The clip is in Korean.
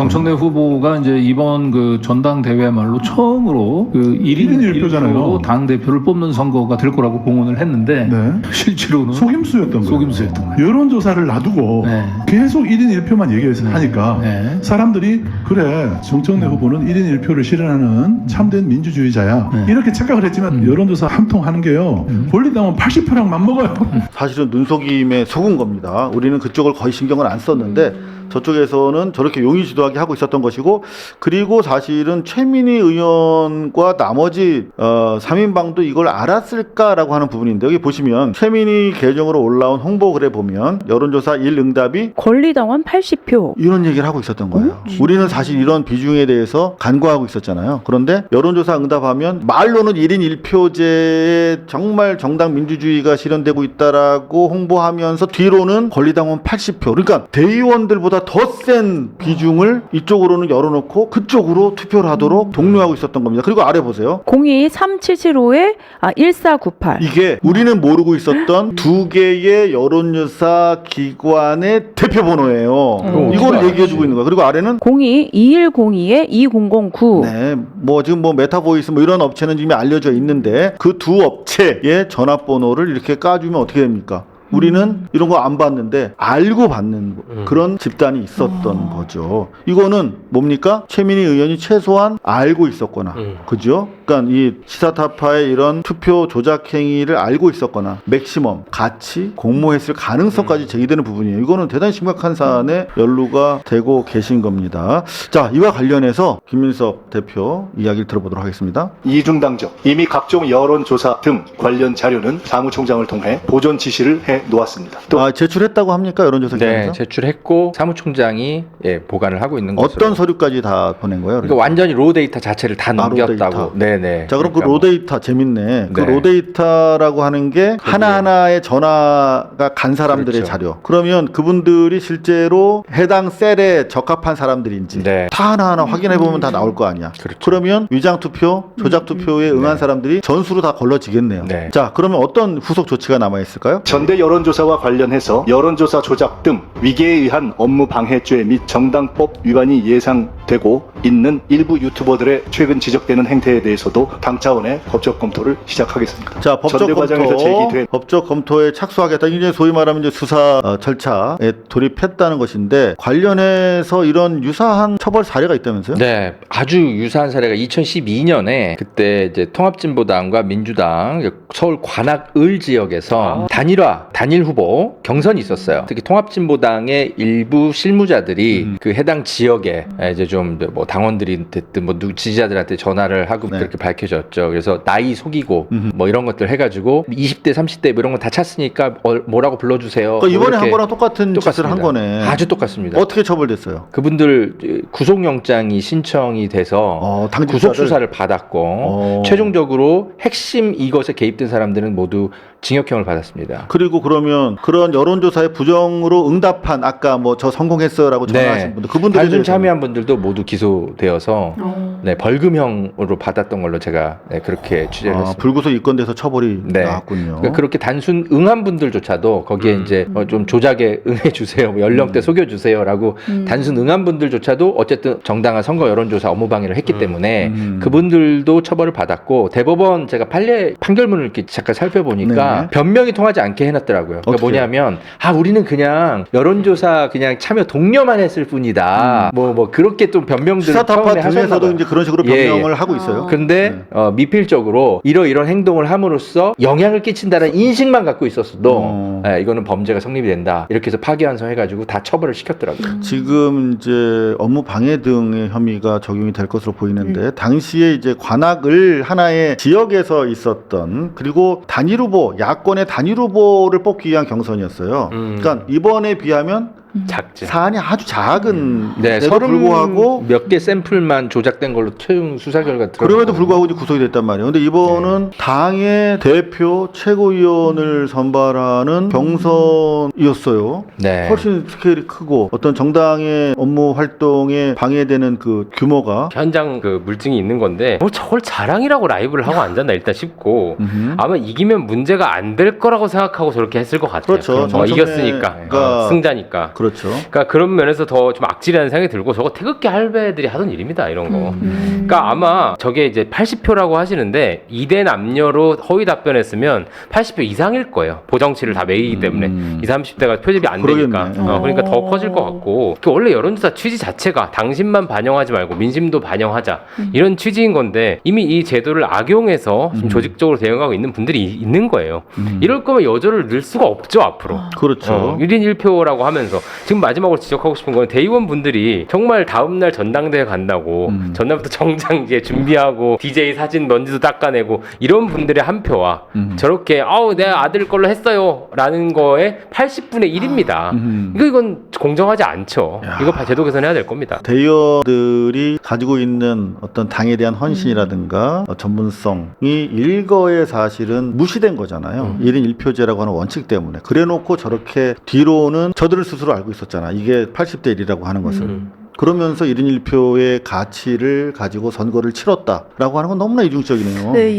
정청래 후보가 이제 이번 그 전당대회말로 처음으로 그 1인 1표잖아요. 당 대표를 뽑는 선거가 될 거라고 공언을 했는데 네. 실제로는 속임수였던 거예요. 속임수였던 거예요. 여론조사를 놔두고 네. 계속 1인 1표만 얘기하니까 네. 사람들이 그래 정청래 후보는 1인 1표를 실현하는 참된 민주주의자야 네. 이렇게 착각을 했지만 여론조사 한 통 하는 게요. 권리당원 80표랑 맞먹어요. 사실은 눈속임에 속은 겁니다. 우리는 그쪽을 거의 신경을 안 썼는데 저쪽에서는 저렇게 용의주도하게 하고 있었던 것이고, 그리고 사실은 최민희 의원과 나머지 3인방도 이걸 알았을까라고 하는 부분인데, 여기 보시면 최민희 계정으로 올라온 홍보글에 보면 여론조사 1응답이 권리당원 80표. 이런 얘기를 하고 있었던 거예요. 우리는 사실 이런 비중에 대해서 간과하고 있었잖아요. 그런데 여론조사 응답하면 말로는 1인 1표제에 정말 정당 민주주의가 실현되고 있다라고 홍보하면서 뒤로는 권리당원 80표. 그러니까 대의원들보다 더 센 비중을 이쪽으로는 열어놓고 그쪽으로 투표를 하도록 독려하고 있었던 겁니다. 그리고 아래 보세요. 02-3775-1498. 이게 우리는 모르고 있었던 두 개의 여론조사 기관의 대표 번호예요. 이거를 얘기해주고 있는 거예요. 그리고 아래는 02-2102-2009. 네, 뭐 지금 뭐 메타보이스 뭐 이런 업체는 이미 알려져 있는데 그 두 업체의 전화번호를 이렇게 까주면 어떻게 됩니까? 우리는 이런 거 안 봤는데 알고 받는 그런 집단이 있었던 거죠. 이거는 뭡니까? 최민희 의원이 최소한 알고 있었거나, 그죠? 그러니까 이 시사타파의 이런 투표 조작 행위를 알고 있었거나, 맥시멈 같이 공모했을 가능성까지 제기되는 부분이에요. 이거는 대단히 심각한 사안에 연루가 되고 계신 겁니다. 자, 이와 관련해서 김민석 대표 이야기를 들어보도록 하겠습니다. 이중당적, 이미 각종 여론조사 등 관련 자료는 사무총장을 통해 보존 지시를 해 놓았습니다. 또 제출했다고 합니까? 여론조사 기관에서? 네, 제출했고 사무총장이 보관을 하고 있는 것으로. 어떤 서류까지 다 보낸 거예요? 그러니까 완전히 로 데이터 자체를 다 넘겼다고. 로데이터. 네네. 자, 그럼 그러니까 그 로데이터 재밌네. 그 네. 로데이터라고 하는 게 하나하나의 전화가 간 사람들의 그렇죠. 자료. 그러면 그분들이 실제로 해당 셀에 적합한 사람들인지 네. 다 하나하나 확인해 보면 다 나올 거 아니야. 그렇죠. 그러면 위장 투표, 조작 투표에 응한 사람들이 전수로 다 걸러지겠네요. 네. 자, 그러면 어떤 후속 조치가 남아 있을까요? 전대 여론조사와 관련해서 여론조사 조작 등 위계에 의한 업무 방해죄 및 정당법 위반이 예상되고 있는 일부 유튜버들의 최근 지적되는 행태에 대해서도 당 차원의 법적 검토를 시작하겠습니다. 자, 법적 전대 과정에서 제기된 법적 검토에 착수하겠다. 이제 소위 말하면 이제 수사 절차에 돌입했다는 것인데, 관련해서 이런 유사한 처벌 사례가 있다면서요? 네, 아주 유사한 사례가 2012년에 그때 이제 통합진보당과 민주당 서울 관악을 지역에서 단일 후보 경선이 있었어요. 특히 통합진보당의 일부 실무자들이 그 해당 지역에 이제 좀 뭐 당원들이 됐든 뭐 지지자들한테 전화를 하고 네. 그렇게 밝혀졌죠. 그래서 나이 속이고 뭐 이런 것들 해가지고 20대, 30대 뭐 이런 거 다 찼으니까 뭐라고 불러주세요. 그러니까 이번에 뭐 한 이렇게 거랑 똑같은 짓을 한 거네. 아주 똑같습니다. 어떻게 처벌됐어요? 그분들 구속영장이 신청이 돼서 당직자들? 구속수사를 받았고 최종적으로 핵심 이것에 개입된 사람들은 모두 징역형을 받았습니다. 그리고 그러면 그런 여론조사에 부정으로 응답한 아까 뭐 저 성공했어라고 전화하신 분들 그분들에 단순 대해서는 참여한 분들도 모두 기소되어서 네, 벌금형으로 받았던 걸로 제가 그렇게 취재를 했습니다. 불구속 입건돼서 처벌이 네. 나왔군요. 그러니까 그렇게 단순 응한 분들조차도 거기에 이제 좀 조작에 응해주세요, 뭐 연령대 속여주세요라고 단순 응한 분들조차도 어쨌든 정당한 선거 여론조사 업무 방해를 했기 때문에 그분들도 처벌을 받았고, 대법원 제가 판결문을 이렇게 잠깐 살펴보니까 네. 변명이 통하지 않게 해놨더라고요. 그러니까 어떡해요? 뭐냐면 우리는 그냥 여론조사 그냥 참여 독려만 했을 뿐이다. 뭐 그렇게 좀 변명들을 시사타파 처음에 하셨나 등에서도 봐요. 이제 그런 식으로 예, 변명을 하고 있어요. 근데 미필적으로 이런 행동을 함으로써 영향을 끼친다는 인식만 갖고 있었어도 이거는 범죄가 성립이 된다. 이렇게 해서 파기환송해가지고 다 처벌을 시켰더라고요. 지금 이제 업무 방해 등의 혐의가 적용이 될 것으로 보이는데 당시에 이제 관악을 하나의 지역에서 있었던, 그리고 단일 후보, 야권의 단일 후보를 뽑기 위한 경선이었어요. 그러니까 이번에 비하면 작지. 사안이 아주 작은 네, 데도 불구하고 몇 개 샘플만 조작된 걸로 최종 수사 결과 들어. 그럼에도 불구하고 이제 구속이 됐단 말이에요. 근데 이번은 당의 대표 최고위원을 선발하는 경선이었어요. 네. 훨씬 스케일이 크고 어떤 정당의 업무 활동에 방해되는 그 규모가 현장 그 물증이 있는 건데 뭐 저걸 자랑이라고 라이브를 하고 앉았나 일단 싶고 아마 이기면 문제가 안 될 거라고 생각하고 저렇게 했을 것 같아요. 그렇죠. 이겼으니까 정청래가 승자니까. 그렇죠. 그러니까 그런 면에서 더 좀 악질이라는 생각이 들고 저거 태극기 할배들이 하던 일입니다. 이런 거. 그러니까 아마 저게 이제 80표라고 하시는데 2대 남녀로 허위 답변했으면 80표 이상일 거예요. 보정치를 다 매기기 때문에 20, 30대가 표집이 안 되니까. 그러겠네. 그러니까 더 커질 것 같고 원래 여론조사 취지 자체가 당신만 반영하지 말고 민심도 반영하자 이런 취지인 건데 이미 이 제도를 악용해서 지금 조직적으로 대응하고 있는 분들이 있는 거예요. 이럴 거면 여조를 늘 수가 없죠 앞으로. 그렇죠. 1인 1표라고 하면서 지금 마지막으로 지적하고 싶은 건 대의원 분들이 정말 다음날 전당대회 간다고 전날부터 정장 이제 준비하고 DJ 사진 먼지도 닦아내고 이런 분들의 한 표와 저렇게 아우 내가 아들 걸로 했어요 라는 거에 80분의 1입니다. 이건 공정하지 않죠. 이거 제도 개선해야 될 겁니다. 대의원들이 가지고 있는 어떤 당에 대한 헌신이라든가 전문성이 일거에 사실은 무시된 거잖아요. 1인 1표제라고 하는 원칙 때문에. 그래놓고 저렇게 뒤로는 저들 스스로 알고 있었잖아. 이게 80대 1이라고 하는 것을. 그러면서 1인 1표의 가치를 가지고 선거를 치렀다라고 하는 건 너무나 이중적이네요. 네,